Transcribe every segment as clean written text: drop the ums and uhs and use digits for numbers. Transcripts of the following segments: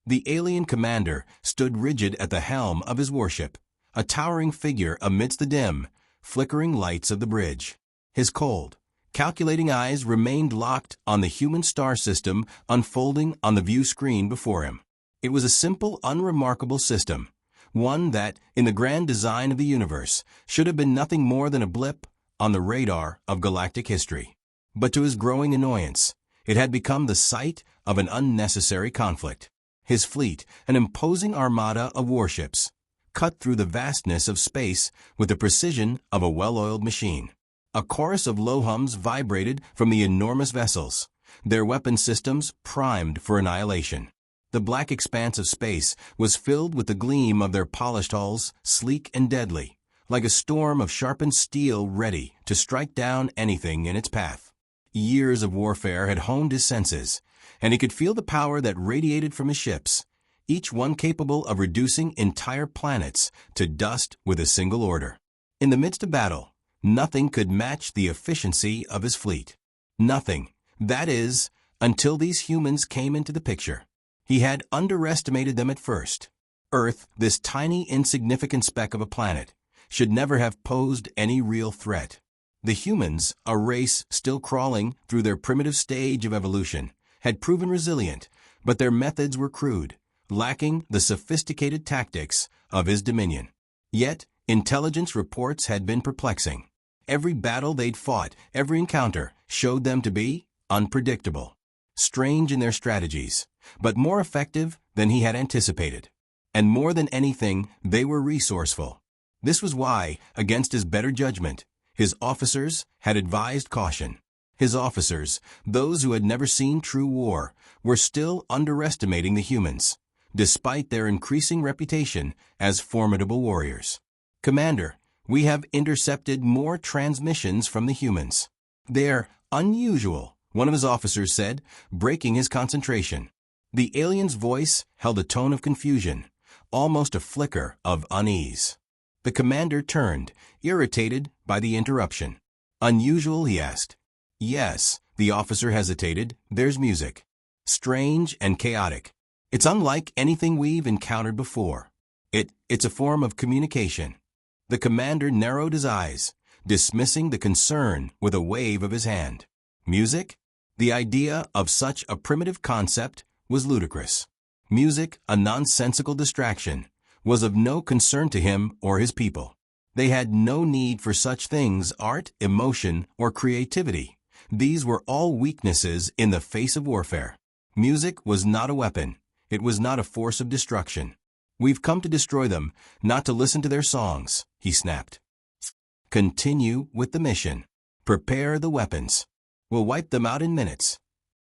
The alien commander stood rigid at the helm of his warship, a towering figure amidst the dim, flickering lights of the bridge. His cold, calculating eyes remained locked on the human star system unfolding on the view screen before him. It was a simple, unremarkable system, one that, in the grand design of the universe, should have been nothing more than a blip on the radar of galactic history. But to his growing annoyance, it had become the site of an unnecessary conflict. His fleet, an imposing armada of warships, cut through the vastness of space with the precision of a well-oiled machine. A chorus of low hums vibrated from the enormous vessels, their weapon systems primed for annihilation. The black expanse of space was filled with the gleam of their polished hulls, sleek and deadly, like a storm of sharpened steel ready to strike down anything in its path. Years of warfare had honed his senses, and he could feel the power that radiated from his ships, each one capable of reducing entire planets to dust with a single order. In the midst of battle, nothing could match the efficiency of his fleet. Nothing, that is, until these humans came into the picture. He had underestimated them at first. Earth, this tiny, insignificant speck of a planet, should never have posed any real threat. The humans, a race still crawling through their primitive stage of evolution, had proven resilient, but their methods were crude, lacking the sophisticated tactics of his dominion. Yet, intelligence reports had been perplexing. Every battle they'd fought, every encounter, showed them to be unpredictable, strange in their strategies, but more effective than he had anticipated. And more than anything, they were resourceful. This was why, against his better judgment, his officers had advised caution. His officers, those who had never seen true war, were still underestimating the humans, despite their increasing reputation as formidable warriors. "Commander, we have intercepted more transmissions from the humans. They're unusual," one of his officers said, breaking his concentration. The alien's voice held a tone of confusion, almost a flicker of unease. The commander turned, irritated by the interruption. "Unusual?" he asked. "Yes," the officer hesitated. "There's music. Strange and chaotic. It's unlike anything we've encountered before. It's a form of communication." The commander narrowed his eyes, dismissing the concern with a wave of his hand. Music? The idea of such a primitive concept was ludicrous. Music, a nonsensical distraction, was of no concern to him or his people. They had no need for such things, art, emotion, or creativity. These were all weaknesses in the face of warfare. Music was not a weapon. It was not a force of destruction. "We've come to destroy them, not to listen to their songs," he snapped. "Continue with the mission. Prepare the weapons. We'll wipe them out in minutes."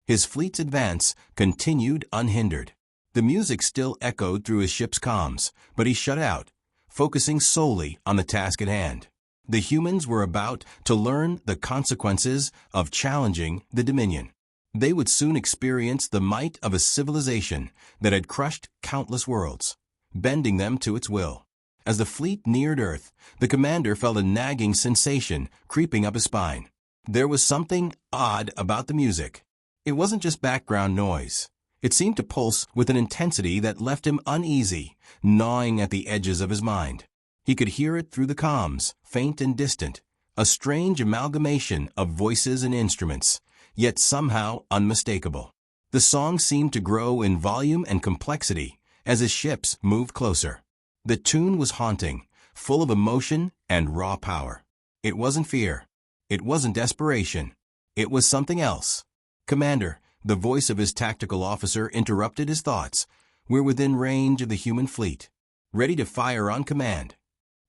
His fleet's advance continued unhindered. The music still echoed through his ship's comms, but he shut out, focusing solely on the task at hand. The humans were about to learn the consequences of challenging the Dominion. They would soon experience the might of a civilization that had crushed countless worlds, bending them to its will. As the fleet neared Earth, the commander felt a nagging sensation creeping up his spine. There was something odd about the music. It wasn't just background noise. It seemed to pulse with an intensity that left him uneasy, gnawing at the edges of his mind. He could hear it through the comms, faint and distant, a strange amalgamation of voices and instruments, yet somehow unmistakable. The song seemed to grow in volume and complexity as his ships moved closer. The tune was haunting, full of emotion and raw power. It wasn't fear. It wasn't desperation. It was something else. "Commander," the voice of his tactical officer interrupted his thoughts. "We're within range of the human fleet. Ready to fire on command."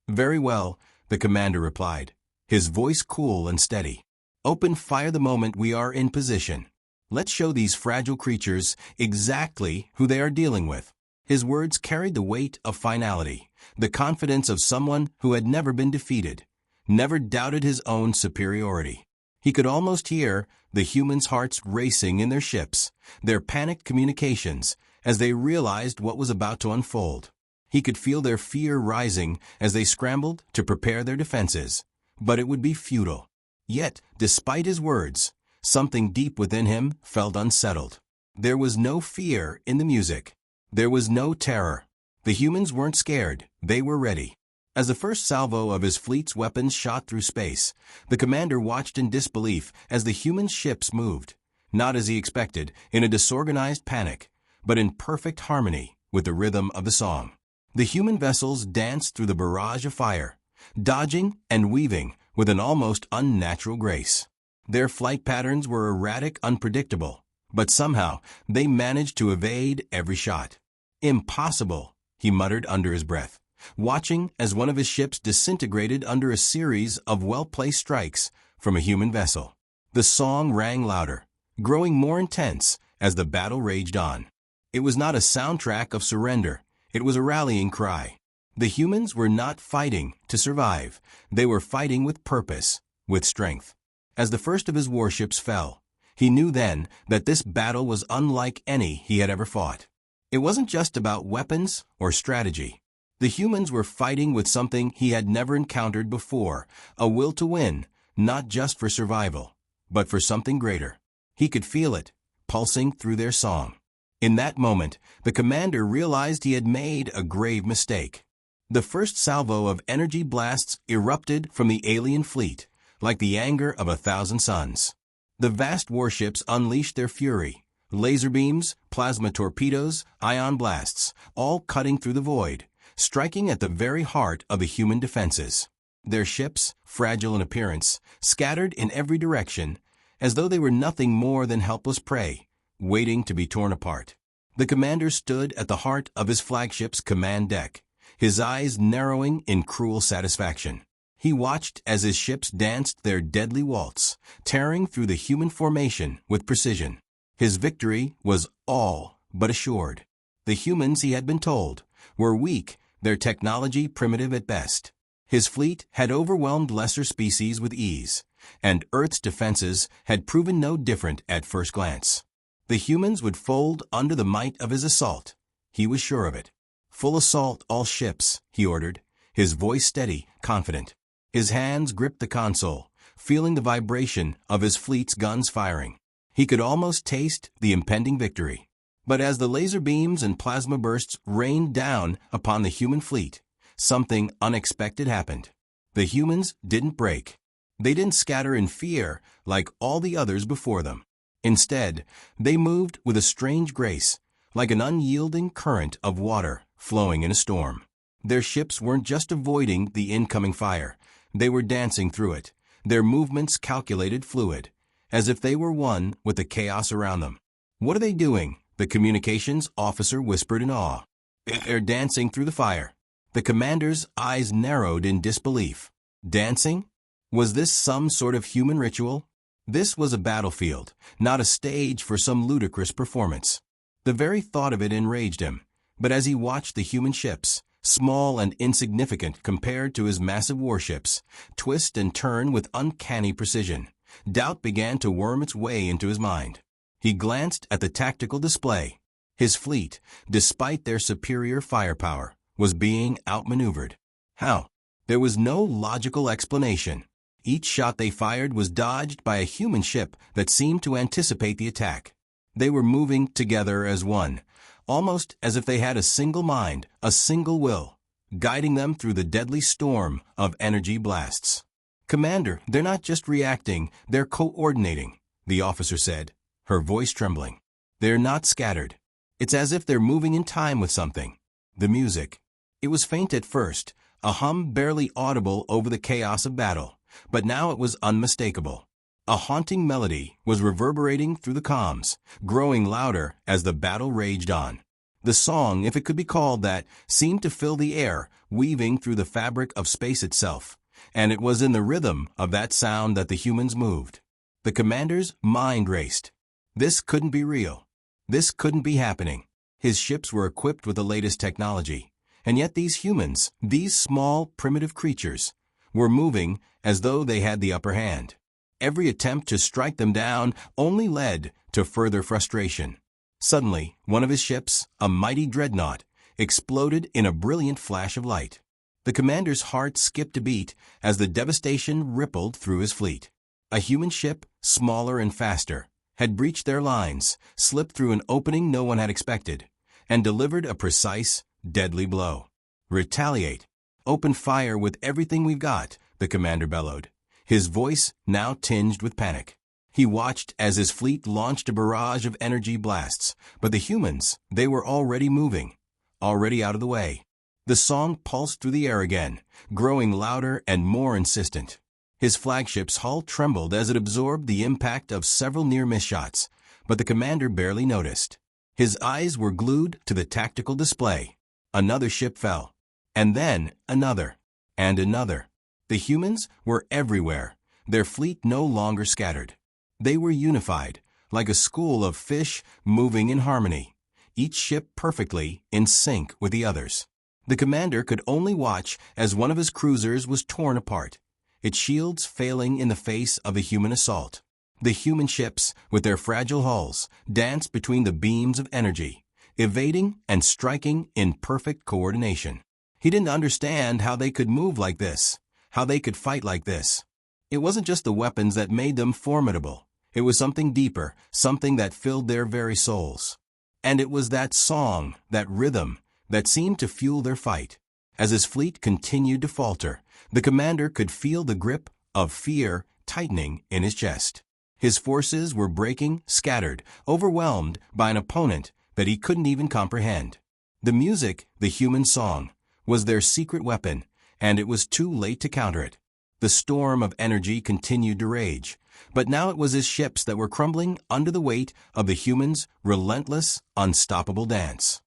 "Very well," the commander replied, his voice cool and steady. "Open fire the moment we are in position. Let's show these fragile creatures exactly who they are dealing with." His words carried the weight of finality, the confidence of someone who had never been defeated, never doubted his own superiority. He could almost hear the humans' hearts racing in their ships, their panicked communications, as they realized what was about to unfold. He could feel their fear rising as they scrambled to prepare their defenses, but it would be futile. Yet, despite his words, something deep within him felt unsettled. There was no fear in the music. There was no terror. The humans weren't scared, they were ready. As the first salvo of his fleet's weapons shot through space, the commander watched in disbelief as the human ships moved, not as he expected, in a disorganized panic, but in perfect harmony with the rhythm of the song. The human vessels danced through the barrage of fire, dodging and weaving with an almost unnatural grace. Their flight patterns were erratic, unpredictable, but somehow they managed to evade every shot. "Impossible," he muttered under his breath, watching as one of his ships disintegrated under a series of well-placed strikes from a human vessel. The song rang louder, growing more intense as the battle raged on. It was not a soundtrack of surrender, it was a rallying cry. The humans were not fighting to survive, they were fighting with purpose, with strength. As the first of his warships fell, he knew then that this battle was unlike any he had ever fought. It wasn't just about weapons or strategy. The humans were fighting with something he had never encountered before, a will to win, not just for survival, but for something greater. He could feel it, pulsing through their song. In that moment, the commander realized he had made a grave mistake. The first salvo of energy blasts erupted from the alien fleet, like the anger of 1,000 suns. The vast warships unleashed their fury, laser beams, plasma torpedoes, ion blasts, all cutting through the void, striking at the very heart of the human defenses. Their ships, fragile in appearance, scattered in every direction, as though they were nothing more than helpless prey, waiting to be torn apart. The commander stood at the heart of his flagship's command deck, his eyes narrowing in cruel satisfaction. He watched as his ships danced their deadly waltz, tearing through the human formation with precision. His victory was all but assured. The humans, he had been told, were weak, their technology primitive at best. His fleet had overwhelmed lesser species with ease, and Earth's defenses had proven no different at first glance. The humans would fold under the might of his assault. He was sure of it. "Full assault all ships," he ordered, his voice steady, confident. His hands gripped the console, feeling the vibration of his fleet's guns firing. He could almost taste the impending victory. But as the laser beams and plasma bursts rained down upon the human fleet, something unexpected happened. The humans didn't break. They didn't scatter in fear like all the others before them. Instead, they moved with a strange grace, like an unyielding current of water flowing in a storm. Their ships weren't just avoiding the incoming fire, they were dancing through it, their movements calculated, fluid, as if they were one with the chaos around them. "What are they doing?" the communications officer whispered in awe. "They're dancing through the fire." The commander's eyes narrowed in disbelief. Dancing? Was this some sort of human ritual? This was a battlefield, not a stage for some ludicrous performance. The very thought of it enraged him, but as he watched the human ships, small and insignificant compared to his massive warships, twist and turn with uncanny precision, doubt began to worm its way into his mind. He glanced at the tactical display. His fleet, despite their superior firepower, was being outmaneuvered. How? There was no logical explanation. Each shot they fired was dodged by a human ship that seemed to anticipate the attack. They were moving together as one, almost as if they had a single mind, a single will, guiding them through the deadly storm of energy blasts. "Commander, they're not just reacting, they're coordinating," the officer said, her voice trembling. "They're not scattered. It's as if they're moving in time with something." The music. It was faint at first, a hum barely audible over the chaos of battle, but now it was unmistakable. A haunting melody was reverberating through the comms, growing louder as the battle raged on. The song, if it could be called that, seemed to fill the air, weaving through the fabric of space itself, and it was in the rhythm of that sound that the humans moved. The commander's mind raced. This couldn't be real. This couldn't be happening. His ships were equipped with the latest technology, and yet these humans, these small, primitive creatures, were moving as though they had the upper hand. Every attempt to strike them down only led to further frustration. Suddenly, one of his ships, a mighty dreadnought, exploded in a brilliant flash of light. The commander's heart skipped a beat as the devastation rippled through his fleet. A human ship, smaller and faster, had breached their lines, slipped through an opening no one had expected, and delivered a precise, deadly blow. "Retaliate! Open fire with everything we've got," the commander bellowed, his voice now tinged with panic. He watched as his fleet launched a barrage of energy blasts, but the humans, they were already moving, already out of the way. The song pulsed through the air again, growing louder and more insistent. His flagship's hull trembled as it absorbed the impact of several near-miss shots, but the commander barely noticed. His eyes were glued to the tactical display. Another ship fell, and then another, and another. The humans were everywhere, their fleet no longer scattered. They were unified, like a school of fish moving in harmony, each ship perfectly in sync with the others. The commander could only watch as one of his cruisers was torn apart, its shields failing in the face of a human assault. The human ships, with their fragile hulls, danced between the beams of energy, evading and striking in perfect coordination. He didn't understand how they could move like this, how they could fight like this. It wasn't just the weapons that made them formidable. It was something deeper, something that filled their very souls. And it was that song, that rhythm, that seemed to fuel their fight. As his fleet continued to falter, the commander could feel the grip of fear tightening in his chest. His forces were breaking, scattered, overwhelmed by an opponent that he couldn't even comprehend. The music, the human song, was their secret weapon, and it was too late to counter it. The storm of energy continued to rage, but now it was his ships that were crumbling under the weight of the humans' relentless, unstoppable dance.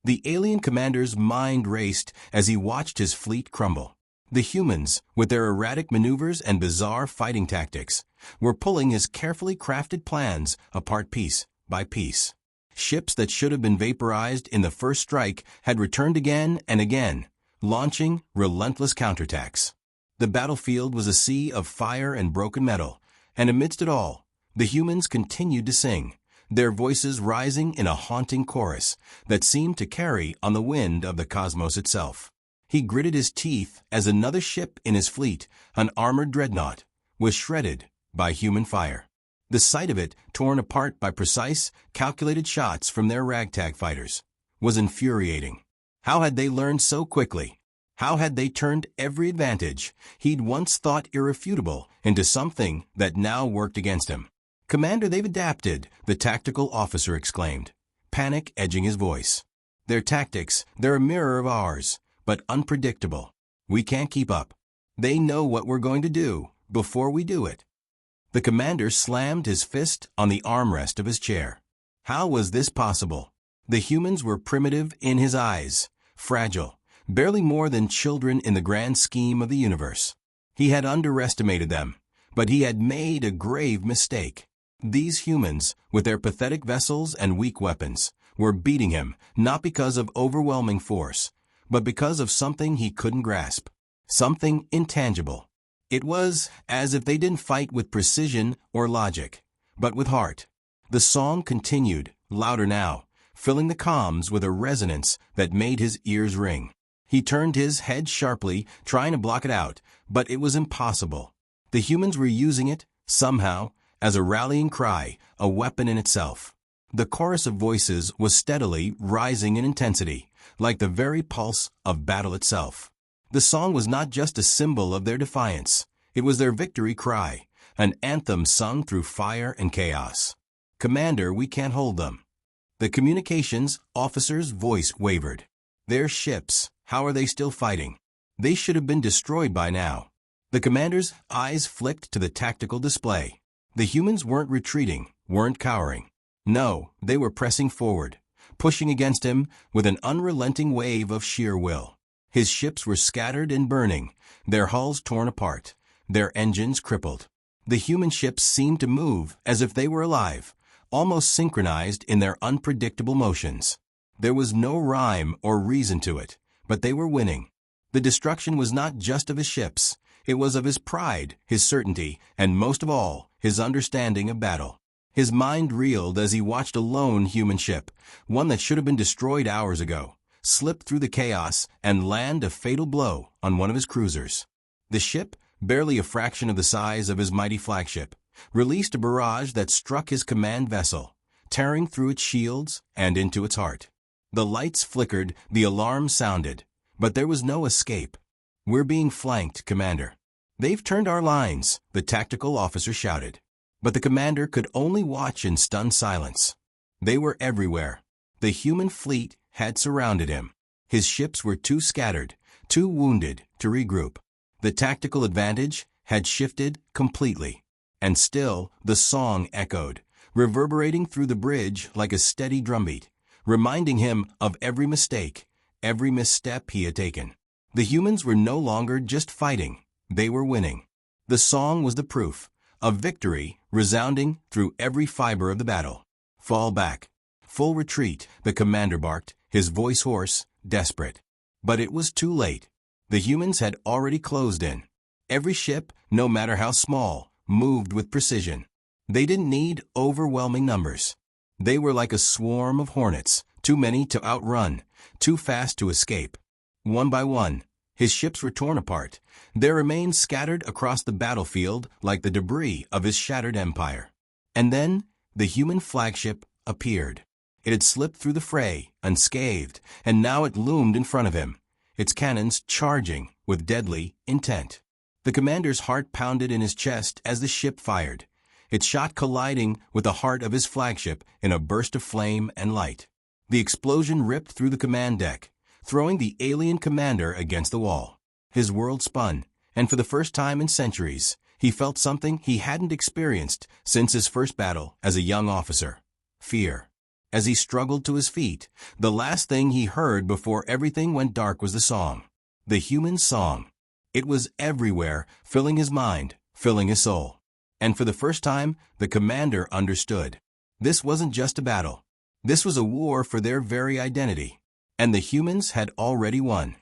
The alien commander's mind raced as he watched his fleet crumble. The humans, with their erratic maneuvers and bizarre fighting tactics, were pulling his carefully crafted plans apart piece by piece. Ships that should have been vaporized in the first strike had returned again and again, launching relentless counterattacks. The battlefield was a sea of fire and broken metal, and amidst it all, the humans continued to sing, their voices rising in a haunting chorus that seemed to carry on the wind of the cosmos itself. He gritted his teeth as another ship in his fleet, an armored dreadnought, was shredded by human fire. The sight of it, torn apart by precise, calculated shots from their ragtag fighters, was infuriating. How had they learned so quickly? How had they turned every advantage he'd once thought irrefutable into something that now worked against him? "Commander, they've adapted," the tactical officer exclaimed, panic edging his voice. "Their tactics, they're a mirror of ours, but unpredictable. We can't keep up. They know what we're going to do before we do it." The commander slammed his fist on the armrest of his chair. How was this possible? The humans were primitive in his eyes, fragile, barely more than children in the grand scheme of the universe. He had underestimated them, but he had made a grave mistake. These humans, with their pathetic vessels and weak weapons, were beating him not because of overwhelming force, but because of something he couldn't grasp, something intangible. It was as if they didn't fight with precision or logic, but with heart. The song continued, louder now, filling the comms with a resonance that made his ears ring. He turned his head sharply, trying to block it out, but it was impossible. The humans were using it, somehow, as a rallying cry, a weapon in itself. The chorus of voices was steadily rising in intensity, like the very pulse of battle itself. The song was not just a symbol of their defiance. It was their victory cry, an anthem sung through fire and chaos. "Commander, we can't hold them." The communications officer's voice wavered. "Their ships, how are they still fighting? They should have been destroyed by now." The commander's eyes flicked to the tactical display. The humans weren't retreating, weren't cowering. No, they were pressing forward, pushing against him with an unrelenting wave of sheer will. His ships were scattered and burning, their hulls torn apart, their engines crippled. The human ships seemed to move as if they were alive, almost synchronized in their unpredictable motions. There was no rhyme or reason to it, but they were winning. The destruction was not just of his ships, it was of his pride, his certainty, and most of all, his understanding of battle. His mind reeled as he watched a lone human ship, one that should have been destroyed hours ago, slip through the chaos and land a fatal blow on one of his cruisers. The ship, barely a fraction of the size of his mighty flagship, released a barrage that struck his command vessel, tearing through its shields and into its heart. The lights flickered, the alarm sounded, but there was no escape. "We're being flanked, Commander." "They've turned our lines," the tactical officer shouted. But the commander could only watch in stunned silence. They were everywhere. The human fleet had surrounded him. His ships were too scattered, too wounded to regroup. The tactical advantage had shifted completely. And still, the song echoed, reverberating through the bridge like a steady drumbeat, reminding him of every mistake, every misstep he had taken. The humans were no longer just fighting, they were winning. The song was the proof, a victory resounding through every fiber of the battle. "Fall back. Full retreat," the commander barked, his voice hoarse, desperate. But it was too late. The humans had already closed in. Every ship, no matter how small, moved with precision. They didn't need overwhelming numbers. They were like a swarm of hornets, too many to outrun, too fast to escape. One by one, his ships were torn apart, their remains scattered across the battlefield like the debris of his shattered empire. And then, the human flagship appeared. It had slipped through the fray, unscathed, and now it loomed in front of him, its cannons charging with deadly intent. The commander's heart pounded in his chest as the ship fired, its shot colliding with the heart of his flagship in a burst of flame and light. The explosion ripped through the command deck, throwing the alien commander against the wall. His world spun, and for the first time in centuries, he felt something he hadn't experienced since his first battle as a young officer: fear. As he struggled to his feet, the last thing he heard before everything went dark was the song. The human song. It was everywhere, filling his mind, filling his soul. And for the first time, the commander understood. This wasn't just a battle. This was a war for their very identity. And the humans had already won.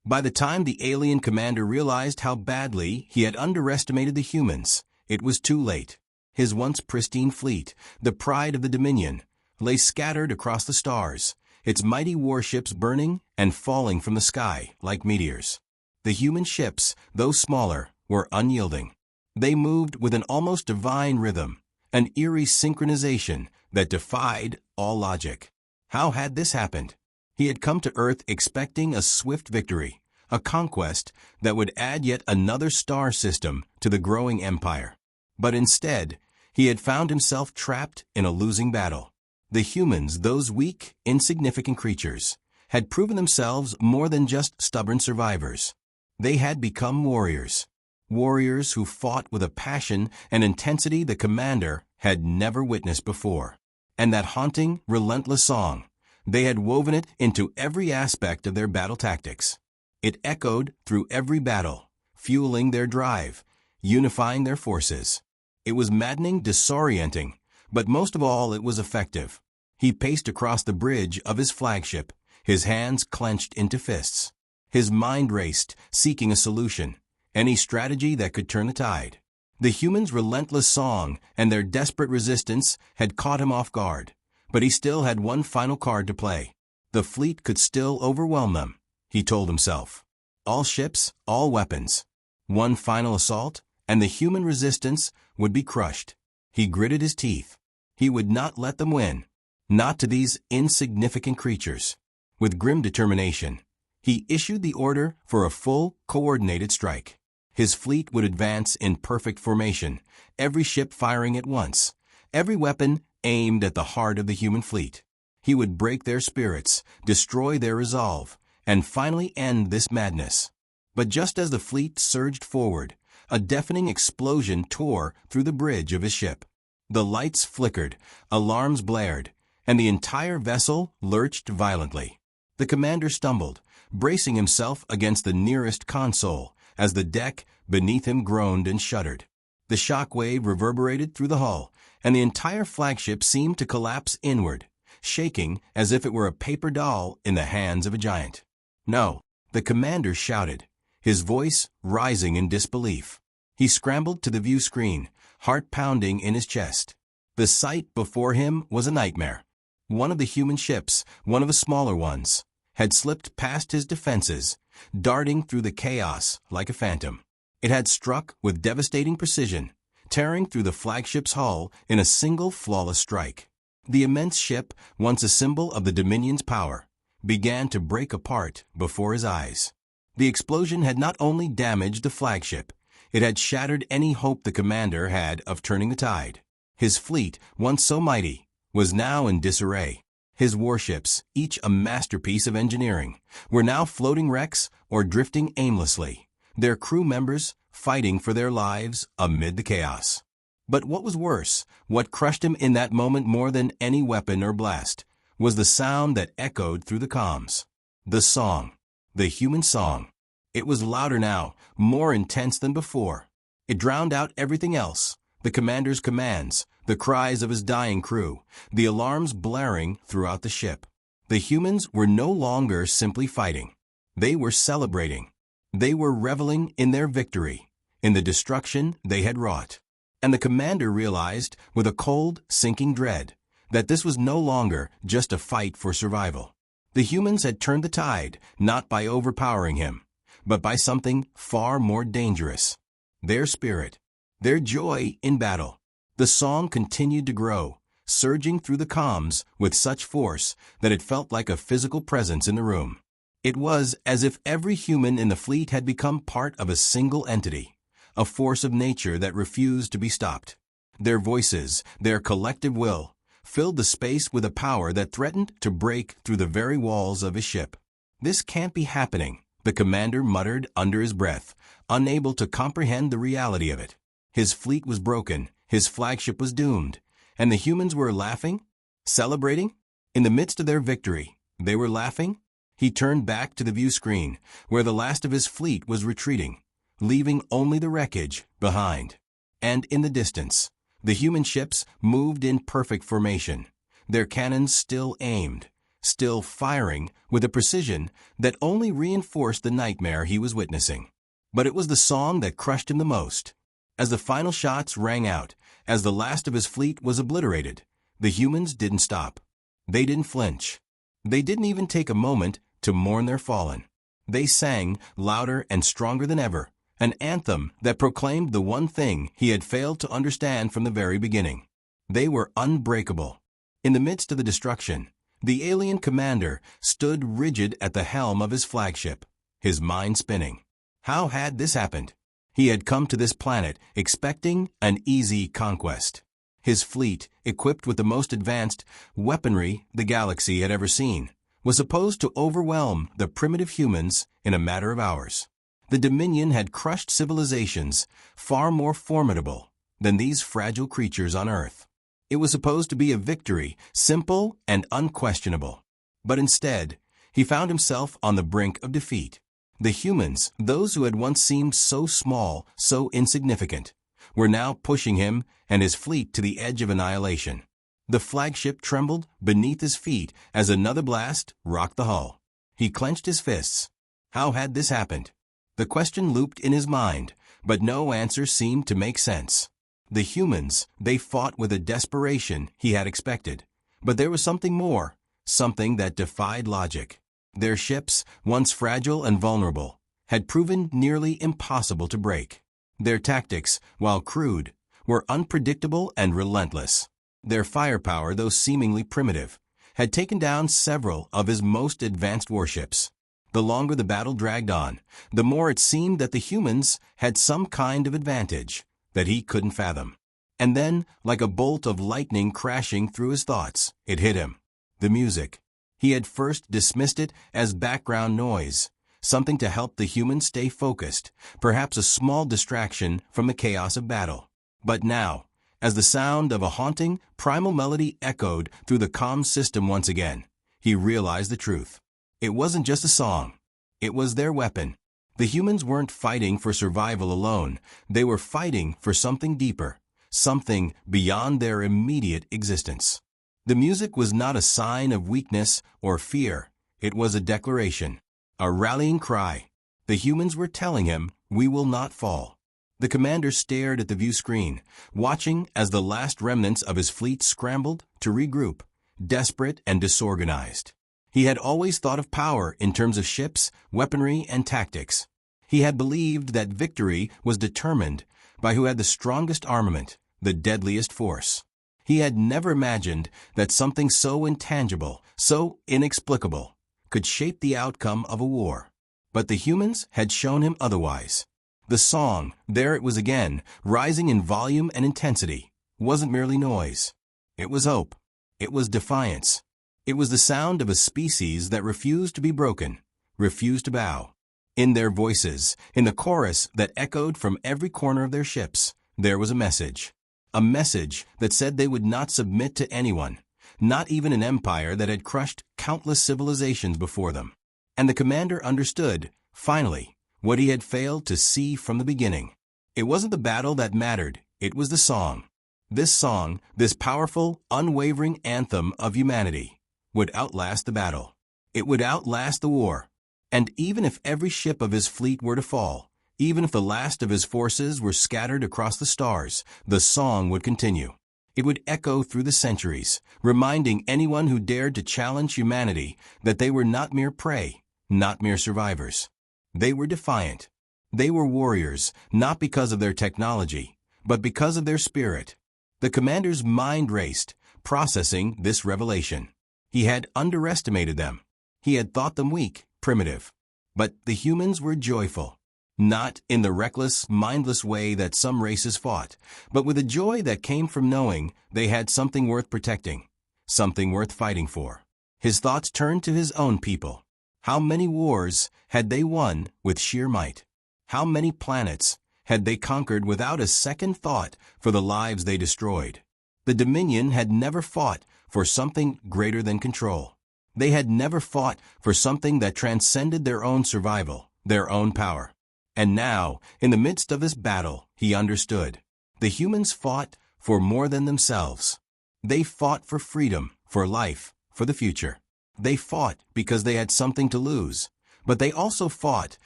By the time the alien commander realized how badly he had underestimated the humans, it was too late. His once pristine fleet, the pride of the Dominion, lay scattered across the stars, its mighty warships burning and falling from the sky like meteors. The human ships, though smaller, were unyielding. They moved with an almost divine rhythm, an eerie synchronization that defied all logic. How had this happened? He had come to Earth expecting a swift victory, a conquest that would add yet another star system to the growing empire. But instead, he had found himself trapped in a losing battle. The humans, those weak, insignificant creatures, had proven themselves more than just stubborn survivors. They had become warriors. Warriors who fought with a passion and intensity the commander had never witnessed before. And that haunting, relentless song, they had woven it into every aspect of their battle tactics. It echoed through every battle, fueling their drive, unifying their forces. It was maddening, disorienting, but most of all it was effective. He paced across the bridge of his flagship, his hands clenched into fists. His mind raced, seeking a solution, any strategy that could turn the tide. The humans' relentless song and their desperate resistance had caught him off guard, but he still had one final card to play. The fleet could still overwhelm them, he told himself. All ships, all weapons. One final assault, and the human resistance would be crushed. He gritted his teeth. He would not let them win. Not to these insignificant creatures. With grim determination, he issued the order for a full, coordinated strike. His fleet would advance in perfect formation, every ship firing at once, every weapon aimed at the heart of the human fleet. He would break their spirits, destroy their resolve, and finally end this madness. But just as the fleet surged forward, a deafening explosion tore through the bridge of his ship. The lights flickered, alarms blared, and the entire vessel lurched violently. The commander stumbled, bracing himself against the nearest console as the deck beneath him groaned and shuddered. The shock wave reverberated through the hull, and the entire flagship seemed to collapse inward, shaking as if it were a paper doll in the hands of a giant. "No," the commander shouted, his voice rising in disbelief. He scrambled to the view screen, heart pounding in his chest. The sight before him was a nightmare. One of the human ships, one of the smaller ones, had slipped past his defenses, darting through the chaos like a phantom. It had struck with devastating precision, tearing through the flagship's hull in a single flawless strike. The immense ship, once a symbol of the Dominion's power, began to break apart before his eyes. The explosion had not only damaged the flagship, it had shattered any hope the commander had of turning the tide. His fleet, once so mighty, was now in disarray. His warships, each a masterpiece of engineering, were now floating wrecks or drifting aimlessly, their crew members fighting for their lives amid the chaos. But what was worse, what crushed him in that moment more than any weapon or blast, was the sound that echoed through the comms. The song. The human song. It was louder now, more intense than before. It drowned out everything else, the commander's commands, the cries of his dying crew, the alarms blaring throughout the ship. The humans were no longer simply fighting. They were celebrating. They were reveling in their victory, in the destruction they had wrought. And the commander realized, with a cold, sinking dread, that this was no longer just a fight for survival. The humans had turned the tide, not by overpowering him, but by something far more dangerous. Their spirit, their joy in battle. The song continued to grow, surging through the comms with such force that it felt like a physical presence in the room. It was as if every human in the fleet had become part of a single entity, a force of nature that refused to be stopped. Their voices, their collective will, filled the space with a power that threatened to break through the very walls of his ship. "This can't be happening," the commander muttered under his breath, unable to comprehend the reality of it. His fleet was broken, his flagship was doomed, and the humans were laughing, celebrating. In the midst of their victory, they were laughing. He turned back to the view screen, where the last of his fleet was retreating, leaving only the wreckage behind. And in the distance, the human ships moved in perfect formation, their cannons still aimed, still firing with a precision that only reinforced the nightmare he was witnessing. But it was the song that crushed him the most. As the final shots rang out, as the last of his fleet was obliterated, the humans didn't stop. They didn't flinch. They didn't even take a moment to mourn their fallen. They sang, louder and stronger than ever, an anthem that proclaimed the one thing he had failed to understand from the very beginning. They were unbreakable. In the midst of the destruction, the alien commander stood rigid at the helm of his flagship, his mind spinning. How had this happened? He had come to this planet expecting an easy conquest. His fleet, equipped with the most advanced weaponry the galaxy had ever seen, was supposed to overwhelm the primitive humans in a matter of hours. The Dominion had crushed civilizations far more formidable than these fragile creatures on Earth. It was supposed to be a victory, simple and unquestionable. But instead, he found himself on the brink of defeat. The humans, those who had once seemed so small, so insignificant, were now pushing him and his fleet to the edge of annihilation. The flagship trembled beneath his feet as another blast rocked the hull. He clenched his fists. How had this happened? The question looped in his mind, but no answer seemed to make sense. The humans, they fought with a desperation he had expected. But there was something more, something that defied logic. Their ships, once fragile and vulnerable, had proven nearly impossible to break. Their tactics, while crude, were unpredictable and relentless. Their firepower, though seemingly primitive, had taken down several of his most advanced warships. The longer the battle dragged on, the more it seemed that the humans had some kind of advantage that he couldn't fathom. And then, like a bolt of lightning crashing through his thoughts, it hit him. The music. He had first dismissed it as background noise, something to help the humans stay focused, perhaps a small distraction from the chaos of battle. But now, as the sound of a haunting, primal melody echoed through the comm system once again, he realized the truth. It wasn't just a song. It was their weapon. The humans weren't fighting for survival alone. They were fighting for something deeper, something beyond their immediate existence. The music was not a sign of weakness or fear. It was a declaration, a rallying cry. The humans were telling him, "We will not fall." The commander stared at the view screen, watching as the last remnants of his fleet scrambled to regroup, desperate and disorganized. He had always thought of power in terms of ships, weaponry, and tactics. He had believed that victory was determined by who had the strongest armament, the deadliest force. He had never imagined that something so intangible, so inexplicable, could shape the outcome of a war. But the humans had shown him otherwise. The song, there it was again, rising in volume and intensity, wasn't merely noise. It was hope. It was defiance. It was the sound of a species that refused to be broken, refused to bow. In their voices, in the chorus that echoed from every corner of their ships, there was a message. A message that said they would not submit to anyone, not even an empire that had crushed countless civilizations before them. And the commander understood, finally, what he had failed to see from the beginning. It wasn't the battle that mattered, it was the song. This song, this powerful, unwavering anthem of humanity, would outlast the battle. It would outlast the war. And even if every ship of his fleet were to fall, even if the last of his forces were scattered across the stars, the song would continue. It would echo through the centuries, reminding anyone who dared to challenge humanity that they were not mere prey, not mere survivors. They were defiant. They were warriors, not because of their technology, but because of their spirit. The commander's mind raced, processing this revelation. He had underestimated them. He had thought them weak, primitive. But the humans were joyful. Not in the reckless, mindless way that some races fought, but with a joy that came from knowing they had something worth protecting, something worth fighting for. His thoughts turned to his own people. How many wars had they won with sheer might? How many planets had they conquered without a second thought for the lives they destroyed? The Dominion had never fought for something greater than control. They had never fought for something that transcended their own survival, their own power. And now, in the midst of this battle, he understood. The humans fought for more than themselves. They fought for freedom, for life, for the future. They fought because they had something to lose, but they also fought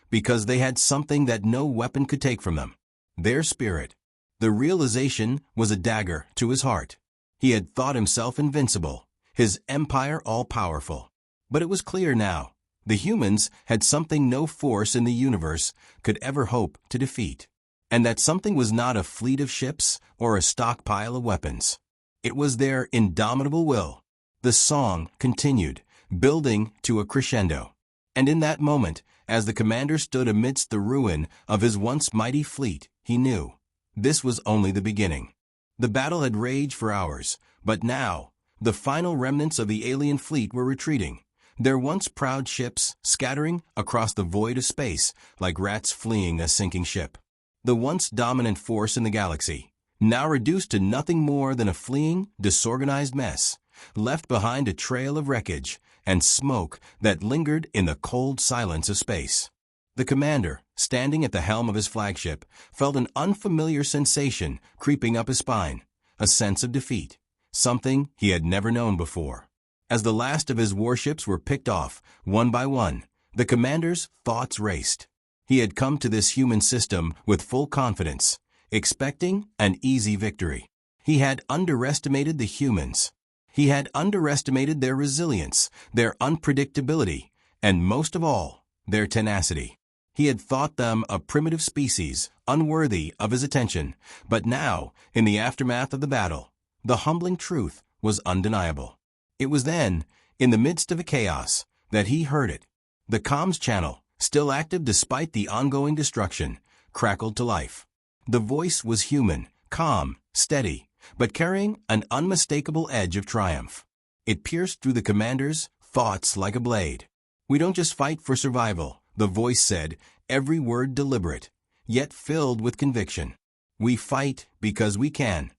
because they had something that no weapon could take from them. Their spirit. The realization was a dagger to his heart. He had thought himself invincible, his empire all-powerful. But it was clear now. The humans had something no force in the universe could ever hope to defeat. And that something was not a fleet of ships or a stockpile of weapons. It was their indomitable will. The song continued, building to a crescendo. And in that moment, as the commander stood amidst the ruin of his once mighty fleet, he knew this was only the beginning. The battle had raged for hours, but now, the final remnants of the alien fleet were retreating, their once proud ships scattering across the void of space like rats fleeing a sinking ship. The once dominant force in the galaxy, now reduced to nothing more than a fleeing, disorganized mess, left behind a trail of wreckage and smoke that lingered in the cold silence of space. The commander, standing at the helm of his flagship, felt an unfamiliar sensation creeping up his spine, a sense of defeat, something he had never known before. As the last of his warships were picked off, one by one, the commander's thoughts raced. He had come to this human system with full confidence, expecting an easy victory. He had underestimated the humans. He had underestimated their resilience, their unpredictability, and most of all, their tenacity. He had thought them a primitive species, unworthy of his attention, but now, in the aftermath of the battle, the humbling truth was undeniable. It was then, in the midst of the chaos, that he heard it. The comms channel, still active despite the ongoing destruction, crackled to life. The voice was human, calm, steady, but carrying an unmistakable edge of triumph. It pierced through the commander's thoughts like a blade. "We don't just fight for survival," the voice said, every word deliberate, yet filled with conviction. "We fight because we can."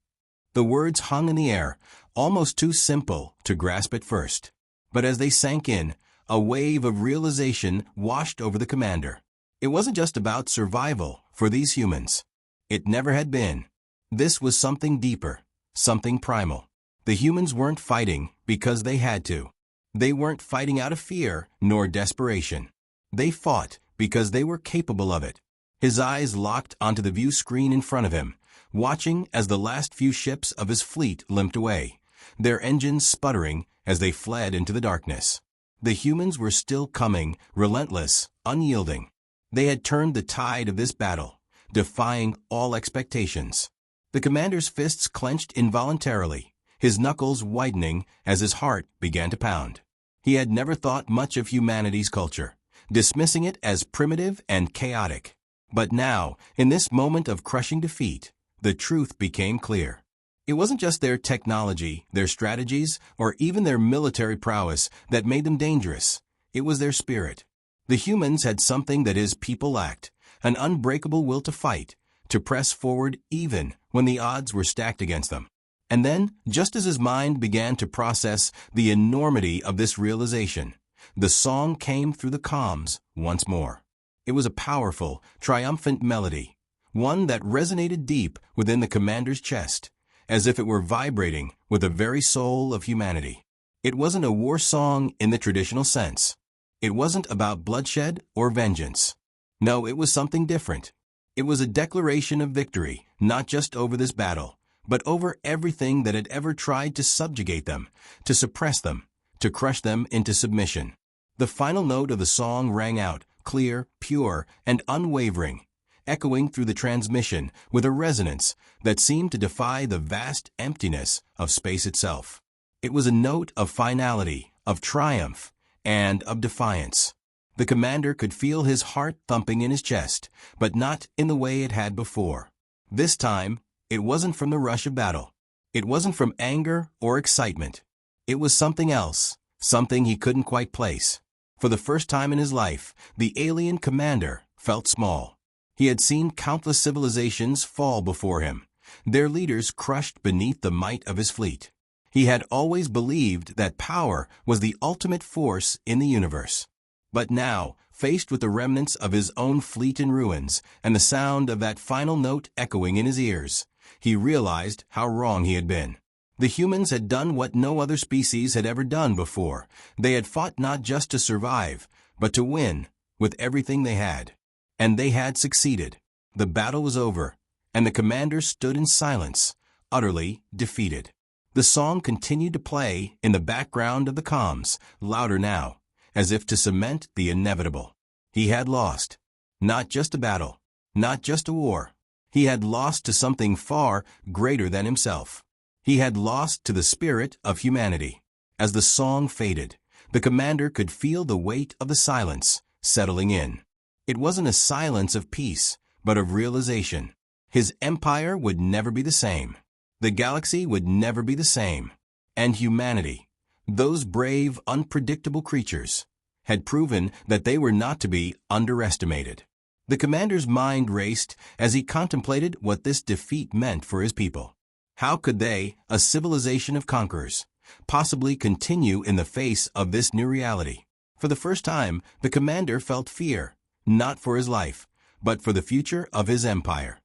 The words hung in the air, almost too simple to grasp at first. But as they sank in, a wave of realization washed over the commander. It wasn't just about survival for these humans. It never had been. This was something deeper, something primal. The humans weren't fighting because they had to. They weren't fighting out of fear nor desperation. They fought because they were capable of it. His eyes locked onto the view screen in front of him, watching as the last few ships of his fleet limped away, their engines sputtering as they fled into the darkness. The humans were still coming, relentless, unyielding. They had turned the tide of this battle, defying all expectations. The commander's fists clenched involuntarily, his knuckles widening as his heart began to pound. He had never thought much of humanity's culture, dismissing it as primitive and chaotic. But now, in this moment of crushing defeat, the truth became clear. It wasn't just their technology, their strategies, or even their military prowess that made them dangerous. It was their spirit. The humans had something that his people lacked, an unbreakable will to fight, to press forward even when the odds were stacked against them. And then, just as his mind began to process the enormity of this realization, the song came through the comms once more. It was a powerful, triumphant melody, one that resonated deep within the commander's chest, as if it were vibrating with the very soul of humanity. It wasn't a war song in the traditional sense. It wasn't about bloodshed or vengeance. No, it was something different. It was a declaration of victory, not just over this battle, but over everything that had ever tried to subjugate them, to suppress them, to crush them into submission. The final note of the song rang out, clear, pure, and unwavering, echoing through the transmission with a resonance that seemed to defy the vast emptiness of space itself. It was a note of finality, of triumph, and of defiance. The commander could feel his heart thumping in his chest, but not in the way it had before. This time, it wasn't from the rush of battle. It wasn't from anger or excitement. It was something else, something he couldn't quite place. For the first time in his life, the alien commander felt small. He had seen countless civilizations fall before him, their leaders crushed beneath the might of his fleet. He had always believed that power was the ultimate force in the universe. But now, faced with the remnants of his own fleet in ruins and the sound of that final note echoing in his ears, he realized how wrong he had been. The humans had done what no other species had ever done before. They had fought not just to survive, but to win with everything they had. And they had succeeded. The battle was over, and the commander stood in silence, utterly defeated. The song continued to play in the background of the comms, louder now, as if to cement the inevitable. He had lost. Not just a battle, not just a war. He had lost to something far greater than himself. He had lost to the spirit of humanity. As the song faded, the commander could feel the weight of the silence settling in. It wasn't a silence of peace, but of realization. His empire would never be the same. The galaxy would never be the same. And humanity, those brave, unpredictable creatures, had proven that they were not to be underestimated. The commander's mind raced as he contemplated what this defeat meant for his people. How could they, a civilization of conquerors, possibly continue in the face of this new reality? For the first time, the commander felt fear, not for his life, but for the future of his empire.